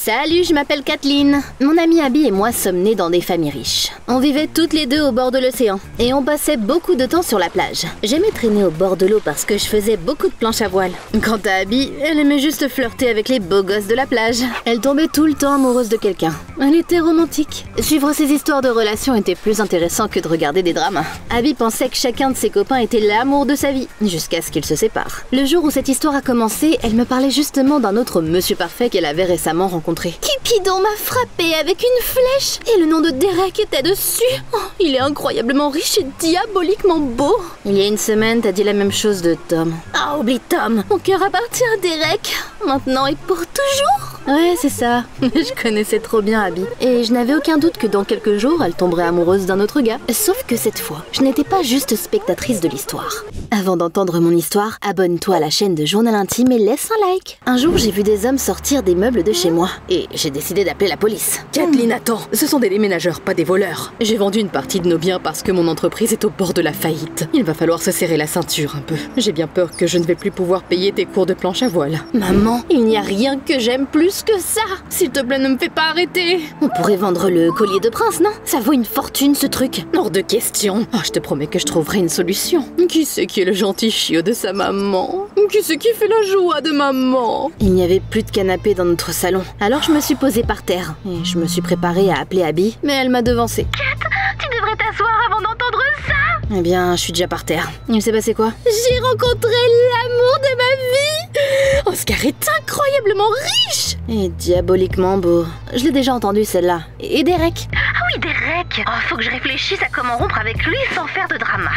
Salut, je m'appelle Kathleen. Mon amie Abby et moi sommes nés dans des familles riches. On vivait toutes les deux au bord de l'océan et on passait beaucoup de temps sur la plage. J'aimais traîner au bord de l'eau parce que je faisais beaucoup de planches à voile. Quant à Abby, elle aimait juste flirter avec les beaux gosses de la plage. Elle tombait tout le temps amoureuse de quelqu'un. Elle était romantique. Suivre ces histoires de relations était plus intéressant que de regarder des drames. Abby pensait que chacun de ses copains était l'amour de sa vie, jusqu'à ce qu'ils se séparent. Le jour où cette histoire a commencé, elle me parlait justement d'un autre monsieur parfait qu'elle avait récemment rencontré. Cupidon m'a frappé avec une flèche et le nom de Derek était dessus. Oh, il est incroyablement riche et diaboliquement beau. Il y a une semaine, t'as dit la même chose de Tom. Ah, oublie Tom. Mon cœur appartient à Derek. Maintenant et pour toujours. Ouais, c'est ça. Je connaissais trop bien Abby. Et je n'avais aucun doute que dans quelques jours, elle tomberait amoureuse d'un autre gars. Sauf que cette fois, je n'étais pas juste spectatrice de l'histoire. Avant d'entendre mon histoire, abonne-toi à la chaîne de Journal Intime et laisse un like. Un jour, j'ai vu des hommes sortir des meubles de chez moi. Et j'ai décidé d'appeler la police. Kathleen, attends, ce sont des déménageurs, pas des voleurs. J'ai vendu une partie de nos biens parce que mon entreprise est au bord de la faillite. Il va falloir se serrer la ceinture un peu. J'ai bien peur que je ne vais plus pouvoir payer tes cours de planche à voile. Maman, il n'y a rien que j'aime plus que ça. S'il te plaît, ne me fais pas arrêter. On pourrait vendre le collier de prince, non? Ça vaut une fortune, ce truc. Hors de question. Oh, je te promets que je trouverai une solution. Qui c'est qui est le gentil chiot de sa maman? Qui c'est qui fait la joie de maman? Il n'y avait plus de canapé dans notre salon. Alors je me suis posée par terre. Et je me suis préparée à appeler Abby, mais elle m'a devancée. Kat, tu devrais t'asseoir avant d'entendre ça. Eh bien, je suis déjà par terre. Il s'est passé quoi? J'ai rencontré l'amour de ma vie. Oscar est incroyablement riche et diaboliquement beau. Je l'ai déjà entendu celle-là. Et Derek? Ah oui, Derek. Oh, faut que je réfléchisse à comment rompre avec lui sans faire de drama.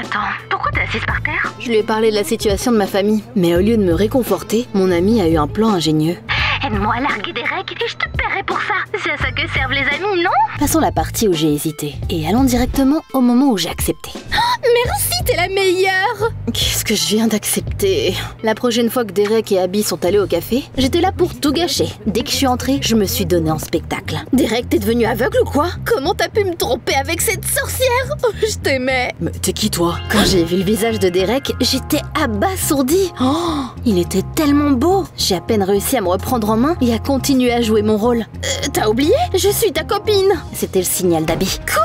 Attends, pourquoi t'es assise par terre? Je lui ai parlé de la situation de ma famille. Mais au lieu de me réconforter, mon ami a eu un plan ingénieux. Aide-moi à larguer Derek et je te paierai pour ça. C'est à ça que servent les amis, non? Passons la partie où j'ai hésité. Et allons directement au moment où j'ai accepté. Merci, t'es la meilleure. Qu'est-ce que je viens d'accepter? La prochaine fois que Derek et Abby sont allés au café, j'étais là pour tout gâcher. Dès que je suis entrée, je me suis donnée en spectacle. Derek, t'es devenu aveugle ou quoi? Comment t'as pu me tromper avec cette sorcière? Oh, je t'aimais. Mais t'es qui toi? Quand j'ai vu le visage de Derek, j'étais abasourdie. Oh, il était tellement beau. J'ai à peine réussi à me reprendre en main et à continuer à jouer mon rôle. T'as oublié? Je suis ta copine. C'était le signal d'Abby. Quoi?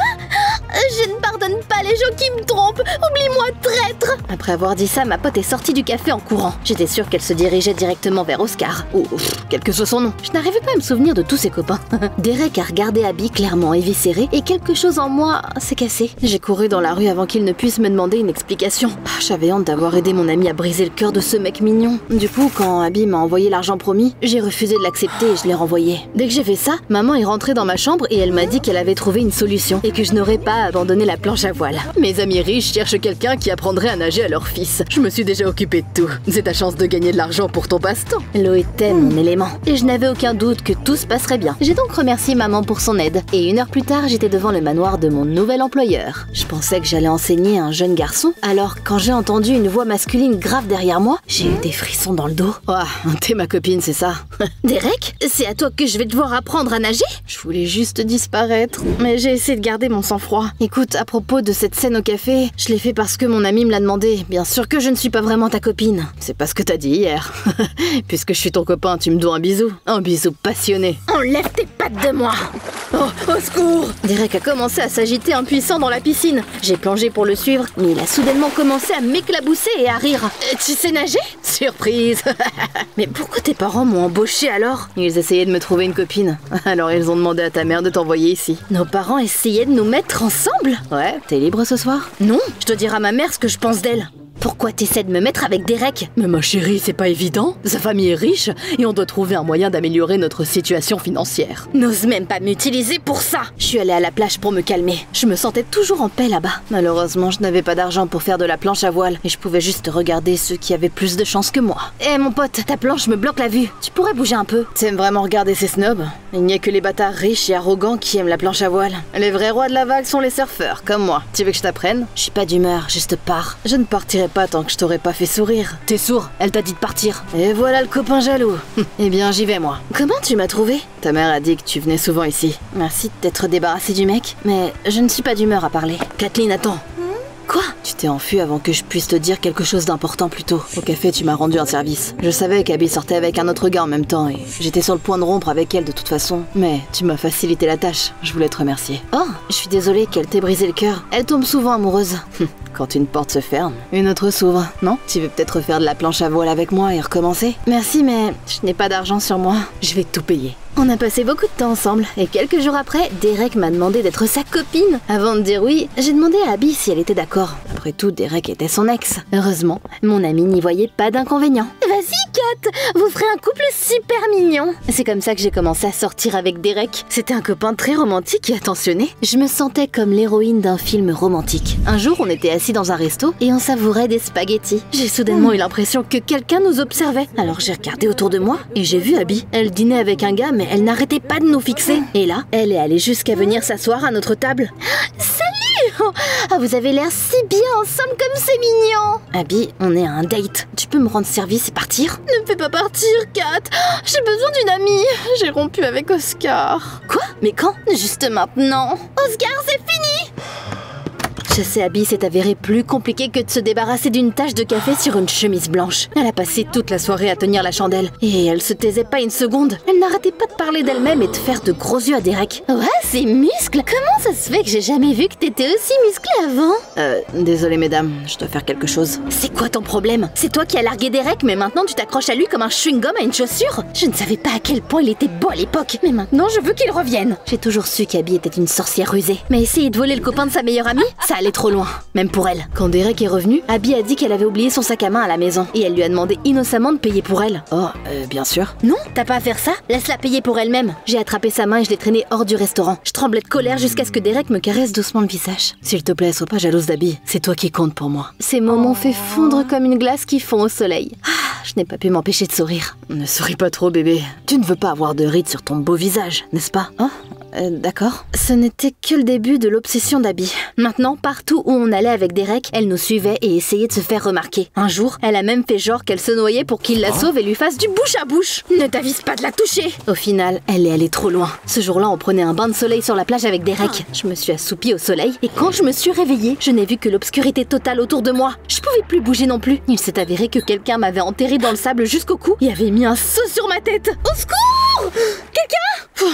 Je ne pardonne pas les gens qui me trompent. Oublie-moi, traître. Après avoir dit ça, ma pote est sortie du café en courant. J'étais sûre qu'elle se dirigeait directement vers Oscar. Ou quel que soit son nom. Je n'arrivais pas à me souvenir de tous ses copains. Derek a regardé Abby clairement éviscérée et quelque chose en moi s'est cassé. J'ai couru dans la rue avant qu'il ne puisse me demander une explication. J'avais honte d'avoir aidé mon ami à briser le cœur de ce mec mignon. Du coup, quand Abby m'a envoyé l'argent promis, j'ai refusé de l'accepter et je l'ai renvoyé. Dès que j'ai fait ça, maman est rentrée dans ma chambre et elle m'a dit qu'elle avait trouvé une solution et que je n'aurais pas abandonné la planche à voile. Mes amis riches cherchent quelqu'un qui apprendrait à nager à leur fils. Je me suis déjà occupée de tout. C'est ta chance de gagner de l'argent pour ton passe-temps. L'eau était mon élément et je n'avais aucun doute que tout se passerait bien. J'ai donc remercié maman pour son aide et 1 heure plus tard, j'étais devant le manoir de mon nouvel employeur. Je pensais que j'allais enseigner à un jeune garçon, alors quand j'ai entendu une voix masculine grave derrière moi, j'ai eu des frissons dans le dos. Ouah, t'es ma copine, c'est ça? Derek, c'est à toi que je vais devoir apprendre à nager? Je voulais juste disparaître, mais j'ai essayé de garder mon sang-froid. Écoute, à propos de cette scène au café, je l'ai fait parce que mon ami me l'a demandé. Bien sûr que je ne suis pas vraiment ta copine. C'est pas ce que t'as dit hier. Puisque je suis ton copain, tu me dois un bisou. Un bisou passionné. Enlève tes pattes de moi! Oh, au secours! Derek a commencé à s'agiter impuissant dans la piscine. J'ai plongé pour le suivre, mais il a soudainement commencé à m'éclabousser et à rire. Tu sais nager? Surprise! Mais pourquoi tes parents m'ont embauché alors? Ils essayaient de me trouver une copine. Alors ils ont demandé à ta mère de t'envoyer ici. Nos parents essayaient de nous mettre ensemble? Ouais, t'es libre ce soir? Non, je dois dire à ma mère ce que je pense d'elle. Pourquoi t'essaies de me mettre avec Derek? Mais ma chérie, c'est pas évident. Sa famille est riche et on doit trouver un moyen d'améliorer notre situation financière. N'ose même pas m'utiliser pour ça. Je suis allée à la plage pour me calmer. Je me sentais toujours en paix là-bas. Malheureusement, je n'avais pas d'argent pour faire de la planche à voile et je pouvais juste regarder ceux qui avaient plus de chance que moi. Eh mon pote, ta planche me bloque la vue. Tu pourrais bouger un peu? T'aimes vraiment regarder ces snobs? Il n'y a que les bâtards riches et arrogants qui aiment la planche à voile. Les vrais rois de la vague sont les surfeurs, comme moi. Tu veux que je t'apprenne? Je suis pas d'humeur, juste pars. Je ne partirai pas tant que je t'aurais pas fait sourire. T'es sourd, elle t'a dit de partir. Et voilà le copain jaloux. Eh bien, j'y vais moi. Comment tu m'as trouvé? Ta mère a dit que tu venais souvent ici. Merci de t'être débarrassé du mec, mais je ne suis pas d'humeur à parler. Kathleen, attends. Quoi? Tu t'es enfui avant que je puisse te dire quelque chose d'important plus tôt. Au café, tu m'as rendu un service. Je savais qu'Abby sortait avec un autre gars en même temps et j'étais sur le point de rompre avec elle de toute façon. Mais tu m'as facilité la tâche. Je voulais te remercier. Oh, je suis désolée qu'elle t'ait brisé le cœur. Elle tombe souvent amoureuse. Quand une porte se ferme, une autre s'ouvre. Non? Tu veux peut-être refaire de la planche à voile avec moi et recommencer? Merci, mais je n'ai pas d'argent sur moi. Je vais tout payer. On a passé beaucoup de temps ensemble, et quelques jours après, Derek m'a demandé d'être sa copine. Avant de dire oui, j'ai demandé à Abby si elle était d'accord. Après tout, Derek était son ex. Heureusement, mon ami n'y voyait pas d'inconvénient. Vas-y, Kat, vous ferez un couple super mignon. C'est comme ça que j'ai commencé à sortir avec Derek. C'était un copain très romantique et attentionné. Je me sentais comme l'héroïne d'un film romantique. Un jour, on était assis dans un resto et on savourait des spaghettis. J'ai soudainement eu l'impression que quelqu'un nous observait. Alors j'ai regardé autour de moi et j'ai vu Abby. Elle dînait avec un gars, mais elle n'arrêtait pas de nous fixer. Et là, elle est allée jusqu'à venir s'asseoir à notre table. Salut! Ah, vous avez l'air si bien ensemble comme c'est mignon! Abby, on est à un date. Tu peux me rendre service et partir? Ne me fais pas partir, Kat! J'ai besoin d'une amie. J'ai rompu avec Oscar. Quoi? Mais quand? Juste maintenant. Oscar, c'est fini! Chasser Abby s'est avéré plus compliqué que de se débarrasser d'une tache de café sur une chemise blanche. Elle a passé toute la soirée à tenir la chandelle. Et elle se taisait pas une seconde. Elle n'arrêtait pas de parler d'elle-même et de faire de gros yeux à Derek. Ouais, ces muscles! Comment ça se fait que j'ai jamais vu que t'étais aussi musclé avant? Désolée mesdames, je dois faire quelque chose. C'est quoi ton problème? C'est toi qui as largué Derek, mais maintenant tu t'accroches à lui comme un chewing-gum à une chaussure? Je ne savais pas à quel point il était beau à l'époque. Mais maintenant je veux qu'il revienne. J'ai toujours su qu'Abby était une sorcière rusée. Mais essayer de voler le copain de sa meilleure amie, ça allait trop loin, même pour elle. Quand Derek est revenu, Abby a dit qu'elle avait oublié son sac à main à la maison et elle lui a demandé innocemment de payer pour elle. Oh, bien sûr. Non, t'as pas à faire ça. Laisse-la payer pour elle-même. J'ai attrapé sa main et je l'ai traînée hors du restaurant. Je tremblais de colère jusqu'à ce que Derek me caresse doucement le visage. S'il te plaît, sois pas jalouse d'Abby. C'est toi qui compte pour moi. Ces mots m'ont fait fondre comme une glace qui fond au soleil. Ah, je n'ai pas pu m'empêcher de sourire. Ne souris pas trop, bébé. Tu ne veux pas avoir de rides sur ton beau visage, n'est-ce pas? Oh, d'accord. Ce n'était que le début de l'obsession d'Abby. Maintenant, partout où on allait avec Derek, elle nous suivait et essayait de se faire remarquer. Un jour, elle a même fait genre qu'elle se noyait pour qu'il la sauve et lui fasse du bouche à bouche. Ne t'avise pas de la toucher. Au final, elle est allée trop loin. Ce jour-là, on prenait un bain de soleil sur la plage avec Derek. Je me suis assoupie au soleil et quand je me suis réveillée, je n'ai vu que l'obscurité totale autour de moi. Je pouvais plus bouger non plus. Il s'est avéré que quelqu'un m'avait enterré dans le sable jusqu'au cou et avait mis un seau sur ma tête. Au secours! Quelqu'un?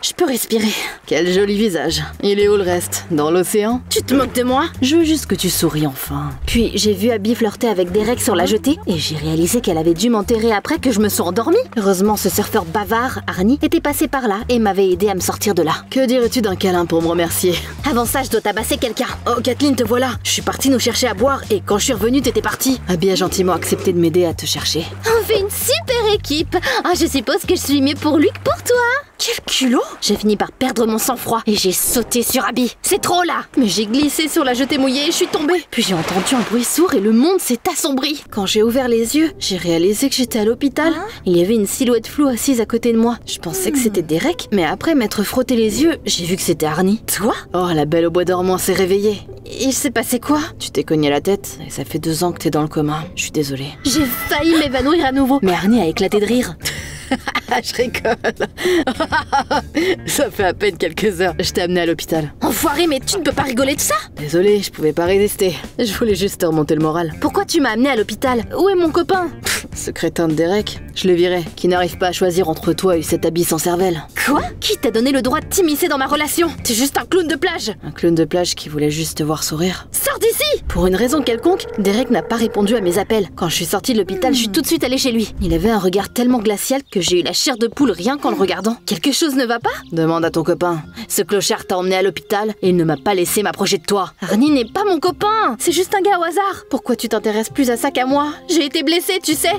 Je peux respirer. Quel joli visage. Il est où le reste? Dans l'océan? Tu te moques de moi? Je veux juste que tu souris enfin. Puis j'ai vu Abby flirter avec Derek sur la jetée et j'ai réalisé qu'elle avait dû m'enterrer après que je me sois endormie. Heureusement, ce surfeur bavard, Arnie, était passé par là et m'avait aidé à me sortir de là. Que dirais-tu d'un câlin pour me remercier? Avant ça, je dois tabasser quelqu'un. Oh, Kathleen, te voilà. Je suis partie nous chercher à boire et quand je suis revenue, t'étais partie. Abby a gentiment accepté de m'aider à te chercher. On fait une super équipe. Ah, je suppose que je suis mieux pour lui que pour toi. Quel culot! J'ai fini par perdre mon sang-froid et j'ai sauté sur Abby. C'est trop là! Mais j'ai glissé sur la jetée mouillée et je suis tombée. Puis j'ai entendu un bruit sourd et le monde s'est assombri. Quand j'ai ouvert les yeux, j'ai réalisé que j'étais à l'hôpital. Il y avait une silhouette floue assise à côté de moi. Je pensais que c'était Derek, mais après m'être frotté les yeux, j'ai vu que c'était Arnie. Toi? Oh, la belle au bois dormant s'est réveillée. Il s'est passé quoi? Tu t'es cogné la tête et ça fait 2 ans que t'es dans le coma. Je suis désolée. J'ai failli m'évanouir à nouveau. Mais Arnie a éclaté de rire. Je rigole. Ça fait à peine quelques heures. Je t'ai amené à l'hôpital. Enfoiré, mais tu ne peux pas rigoler de ça? Désolée, je pouvais pas résister. Je voulais juste te remonter le moral. Pourquoi tu m'as amené à l'hôpital? Où est mon copain? Ce crétin de Derek, je le virais. Qui n'arrive pas à choisir entre toi et cet habit sans cervelle. Quoi? Qui t'a donné le droit de t'immiscer dans ma relation? T'es juste un clown de plage. Un clown de plage qui voulait juste te voir sourire. Sors d'ici! Pour une raison quelconque, Derek n'a pas répondu à mes appels. Quand je suis sortie de l'hôpital, je suis tout de suite allée chez lui. Il avait un regard tellement glacial que j'ai eu la chair de poule rien qu'en le regardant. Quelque chose ne va pas? Demande à ton copain. Ce clochard t'a emmené à l'hôpital et il ne m'a pas laissé m'approcher de toi. Arnie n'est pas mon copain. C'est juste un gars au hasard. Pourquoi tu t'intéresses plus à ça qu'à moi? J'ai été blessée, tu sais.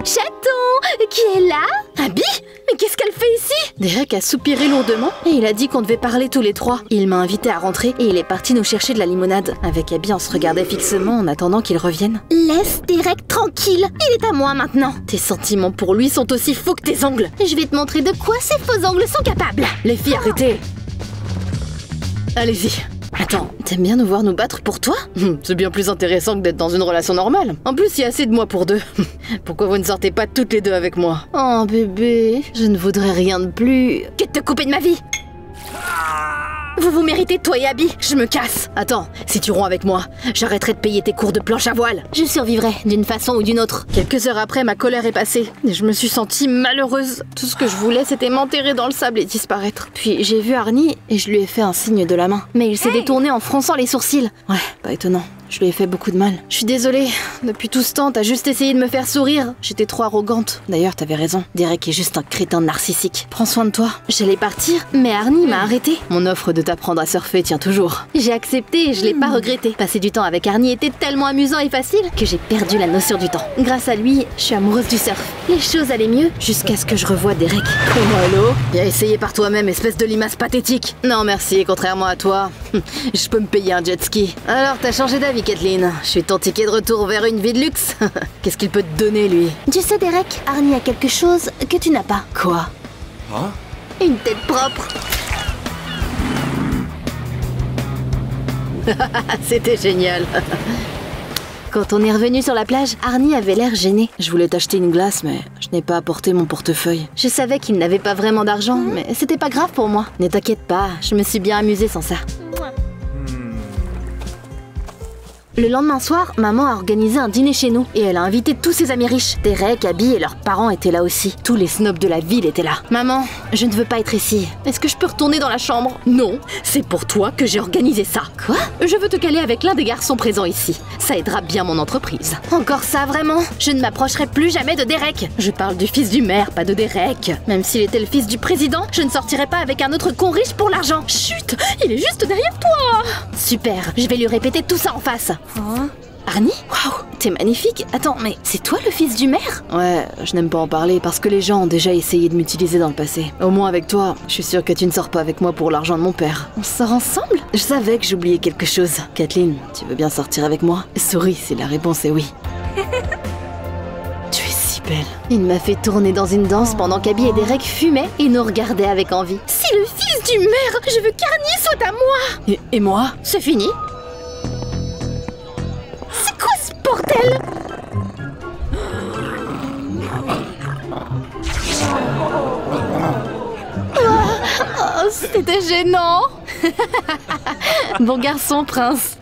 Chaton, qui est là? Abby? Mais qu'est-ce qu'elle fait ici? Derek a soupiré lourdement et il a dit qu'on devait parler tous les trois. Il m'a invité à rentrer et il est parti nous chercher de la limonade. Avec Abby, on se regardait fixement en attendant qu'il revienne. Laisse Derek tranquille, il est à moi maintenant. Tes sentiments pour lui sont aussi faux que tes ongles. Je vais te montrer de quoi ces faux ongles sont capables. Les filles, arrêtez. Allez-y. Attends, t'aimes bien nous voir nous battre pour toi? C'est bien plus intéressant que d'être dans une relation normale. En plus, il y a assez de moi pour 2. Pourquoi vous ne sortez pas toutes les 2 avec moi? Oh bébé, je ne voudrais rien de plus que de te couper de ma vie. Vous vous méritez, toi et Abby. Je me casse. Attends, si tu romps avec moi, j'arrêterai de payer tes cours de planche à voile. Je survivrai d'une façon ou d'une autre. Quelques heures après, ma colère est passée et je me suis sentie malheureuse. Tout ce que je voulais, c'était m'enterrer dans le sable et disparaître. Puis j'ai vu Arnie et je lui ai fait un signe de la main. Mais il s'est détourné en fronçant les sourcils. Ouais, pas étonnant. Je lui ai fait beaucoup de mal. Je suis désolée. Depuis tout ce temps, t'as juste essayé de me faire sourire. J'étais trop arrogante. D'ailleurs, t'avais raison. Derek est juste un crétin narcissique. Prends soin de toi. J'allais partir, mais Arnie m'a arrêtée. Mon offre de t'apprendre à surfer tient toujours. J'ai accepté et je l'ai pas regretté. Passer du temps avec Arnie était tellement amusant et facile que j'ai perdu la notion du temps. Grâce à lui, je suis amoureuse du surf. Les choses allaient mieux jusqu'à ce que je revoie Derek. Comment hello? Viens essayer par toi-même, espèce de limace pathétique. Non merci, contrairement à toi, je peux me payer un jet ski. Alors t'as changé d'avis, Kathleen. Je suis ton ticket de retour vers une vie de luxe. Qu'est-ce qu'il peut te donner, lui? Tu sais, Derek, Arnie a quelque chose que tu n'as pas. Quoi? Hein? Une tête propre. C'était génial. Quand on est revenu sur la plage, Arnie avait l'air gêné. Je voulais t'acheter une glace, mais je n'ai pas apporté mon portefeuille. Je savais qu'il n'avait pas vraiment d'argent, mais c'était pas grave pour moi. Ne t'inquiète pas, je me suis bien amusée sans ça. Le lendemain soir, maman a organisé un dîner chez nous et elle a invité tous ses amis riches. Derek, Abby et leurs parents étaient là aussi. Tous les snobs de la ville étaient là. Maman, je ne veux pas être ici. Est-ce que je peux retourner dans la chambre? Non, c'est pour toi que j'ai organisé ça. Quoi? Je veux te caler avec l'un des garçons présents ici. Ça aidera bien mon entreprise. Encore ça, vraiment? Je ne m'approcherai plus jamais de Derek. Je parle du fils du maire, pas de Derek. Même s'il était le fils du président, je ne sortirai pas avec un autre con riche pour l'argent. Chut, il est juste derrière toi. Super, je vais lui répéter tout ça en face. Arnie? Waouh, t'es magnifique. Attends, mais c'est toi le fils du maire? Ouais, je n'aime pas en parler parce que les gens ont déjà essayé de m'utiliser dans le passé. Au moins avec toi, je suis sûre que tu ne sors pas avec moi pour l'argent de mon père. On sort ensemble? Je savais que j'oubliais quelque chose. Kathleen, tu veux bien sortir avec moi? Souris si la réponse est oui. Tu es si belle. Il m'a fait tourner dans une danse pendant qu'Abby et Derek fumaient et nous regardaient avec envie. C'est le fils du maire! Je veux qu'Arnie soit à moi! Et moi? C'est fini. Bordel! Oh, c'était gênant. Bon garçon, prince.